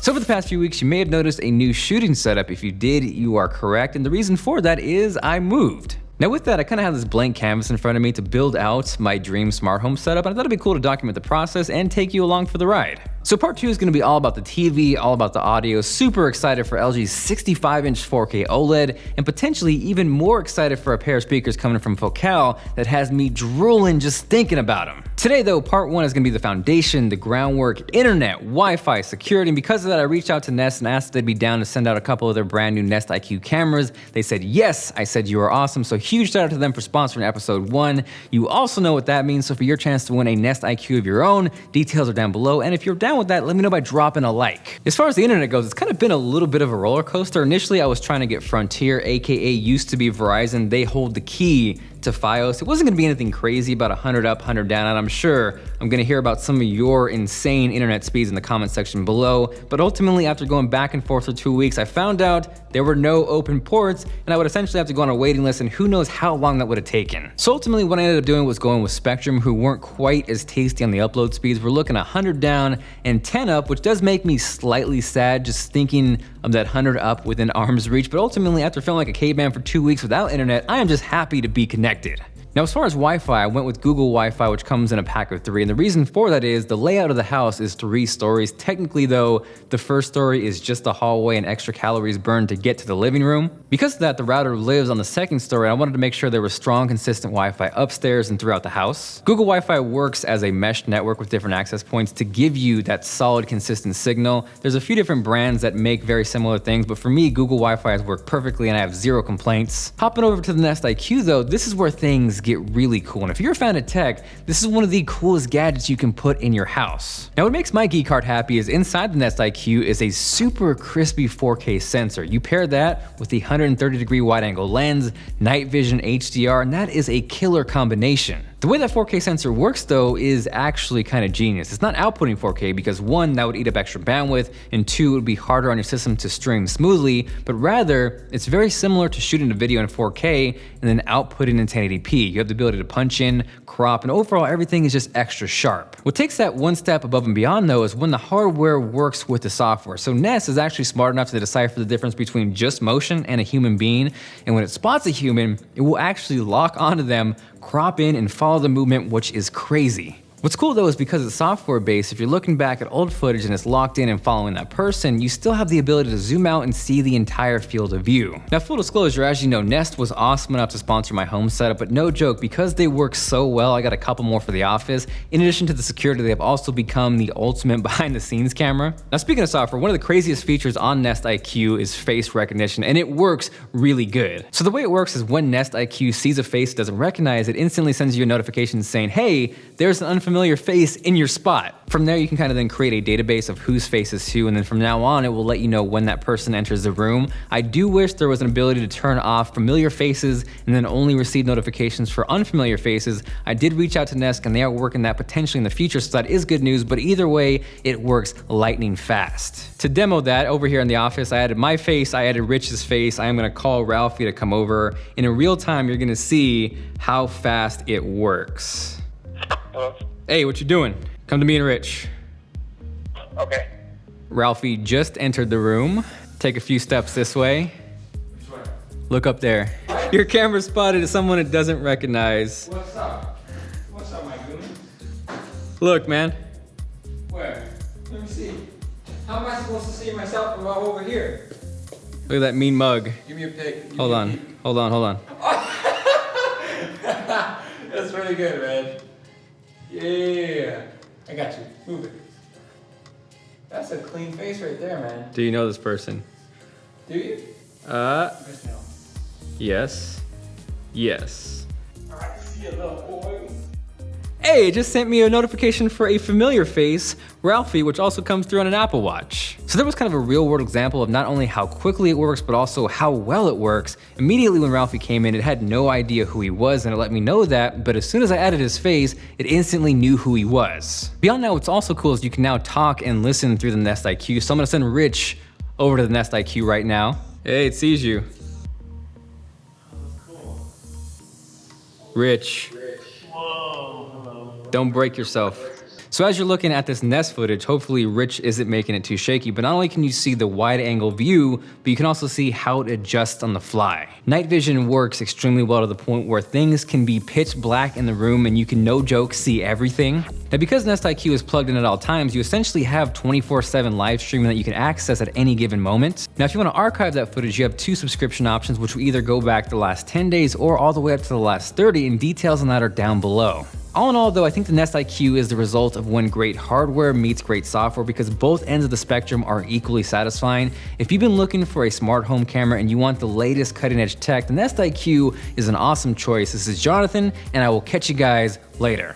So over the past few weeks, you may have noticed a new shooting setup. If you did, you are correct. And the reason for that is I moved. Now with that, I kind of have this blank canvas in front of me to build out my dream smart home setup, and I thought it'd be cool to document the process and take you along for the ride. So part 2 is going to be all about the TV, all about the audio, super excited for LG's 65-inch 4K OLED, and potentially even more excited for a pair of speakers coming from Focal that has me drooling just thinking about them. Today though, part 1 is going to be the foundation, the groundwork, internet, Wi-Fi, security, and because of that I reached out to Nest and asked if they'd be down to send out a couple of their brand new Nest IQ cameras. They said yes. I said you are awesome, so huge shout out to them for sponsoring episode 1. You also know what that means, so for your chance to win a Nest IQ of your own, details are down below, and if you're down with that, let me know by dropping a like. As far as the internet goes, it's kind of been a little bit of a roller coaster. Initially I was trying to get Frontier, aka used to be Verizon. They hold the key to Fios. It wasn't gonna be anything crazy, about 100 up, 100 down, and I'm sure I'm gonna hear about some of your insane internet speeds in the comment section below. But ultimately, after going back and forth for 2 weeks, I found out there were no open ports, and I would essentially have to go on a waiting list, and who knows how long that would have taken. So ultimately, what I ended up doing was going with Spectrum, who weren't quite as tasty on the upload speeds. We're looking at 100 down and 10 up, which does make me slightly sad just thinking of that 100 up within arm's reach. But ultimately, after feeling like a caveman for 2 weeks without internet, I am just happy to be connected. Now, as far as Wi-Fi, I went with Google Wi-Fi, which comes in a pack of 3, and the reason for that is the layout of the house is 3 stories. Technically though, the first story is just the hallway and extra calories burned to get to the living room. Because of that, the router lives on the 2nd story, and I wanted to make sure there was strong, consistent Wi-Fi upstairs and throughout the house. Google Wi-Fi works as a mesh network with different access points to give you that solid, consistent signal. There's a few different brands that make very similar things, but for me, Google Wi-Fi has worked perfectly and I have 0 complaints. Hopping over to the Nest IQ though, this is where things get really cool. And if you're a fan of tech, this is one of the coolest gadgets you can put in your house. Now what makes my geek heart happy is inside the Nest IQ is a super crispy 4K sensor. You pair that with the 130-degree wide angle lens, night vision HDR, and that is a killer combination. The way that 4K sensor works though is actually kind of genius. It's not outputting 4K because 1, that would eat up extra bandwidth, and 2, it would be harder on your system to stream smoothly, but rather it's very similar to shooting a video in 4K and then outputting in 1080p. You have the ability to punch in, crop, and overall everything is just extra sharp. What takes that one step above and beyond though is when the hardware works with the software. So Nest is actually smart enough to decipher the difference between just motion and a human being, and when it spots a human, it will actually lock onto them, crop in, and follow the movement, which is crazy. What's cool though is because it's software based, if you're looking back at old footage and it's locked in and following that person, you still have the ability to zoom out and see the entire field of view. Now full disclosure, as you know, Nest was awesome enough to sponsor my home setup, but no joke, because they work so well, I got a couple more for the office. In addition to the security, they have also become the ultimate behind the scenes camera. Now speaking of software, one of the craziest features on Nest IQ is face recognition, and it works really good. So the way it works is when Nest IQ sees a face it doesn't recognize, it instantly sends you a notification saying, hey, there's an unfamiliar face in your spot. From there, you can kind of then create a database of whose face is who, and then from now on, it will let you know when that person enters the room. I do wish there was an ability to turn off familiar faces and then only receive notifications for unfamiliar faces. I did reach out to Nest and they are working that potentially in the future, so that is good news, but either way, it works lightning fast. To demo that, over here in the office, I added my face, I added Rich's face. I am gonna call Ralphie to come over, and in real time, you're gonna see how fast it works. Hello? Hey, what you doing? Come to me and Rich. Okay. Ralphie just entered the room. Take a few steps this way. Which way? Look up there. Your camera spotted someone it doesn't recognize. What's up? What's up, my goon? Look, man. Where? Let me see. How am I supposed to see myself from over here? Look at that mean mug. Give me a pic. Hold on. Hold on. That's really good, man. Yeah. I got you. Move it. That's a clean face right there, man. Do you know this person? Do you? Yes. Yes. I see a little boy. Hey, it just sent me a notification for a familiar face, Ralphie, which also comes through on an Apple Watch. So there was kind of a real world example of not only how quickly it works, but also how well it works. Immediately when Ralphie came in, it had no idea who he was, and it let me know that, but as soon as I added his face, it instantly knew who he was. Beyond that, what's also cool is you can now talk and listen through the Nest IQ. So I'm gonna send Rich over to the Nest IQ right now. Hey, it sees you. Cool. Rich. Whoa, hello. Don't break yourself. So as you're looking at this Nest footage, hopefully Rich isn't making it too shaky, but not only can you see the wide angle view, but you can also see how it adjusts on the fly. Night vision works extremely well to the point where things can be pitch black in the room and you can, no joke, see everything. Now because Nest IQ is plugged in at all times, you essentially have 24/7 live streaming that you can access at any given moment. Now if you want to archive that footage, you have 2 subscription options, which will either go back the last 10 days or all the way up to the last 30, and details on that are down below. All in all though, I think the Nest IQ is the result of when great hardware meets great software, because both ends of the spectrum are equally satisfying. If you've been looking for a smart home camera and you want the latest cutting edge tech, the Nest IQ is an awesome choice. This is Jonathan, and I will catch you guys later.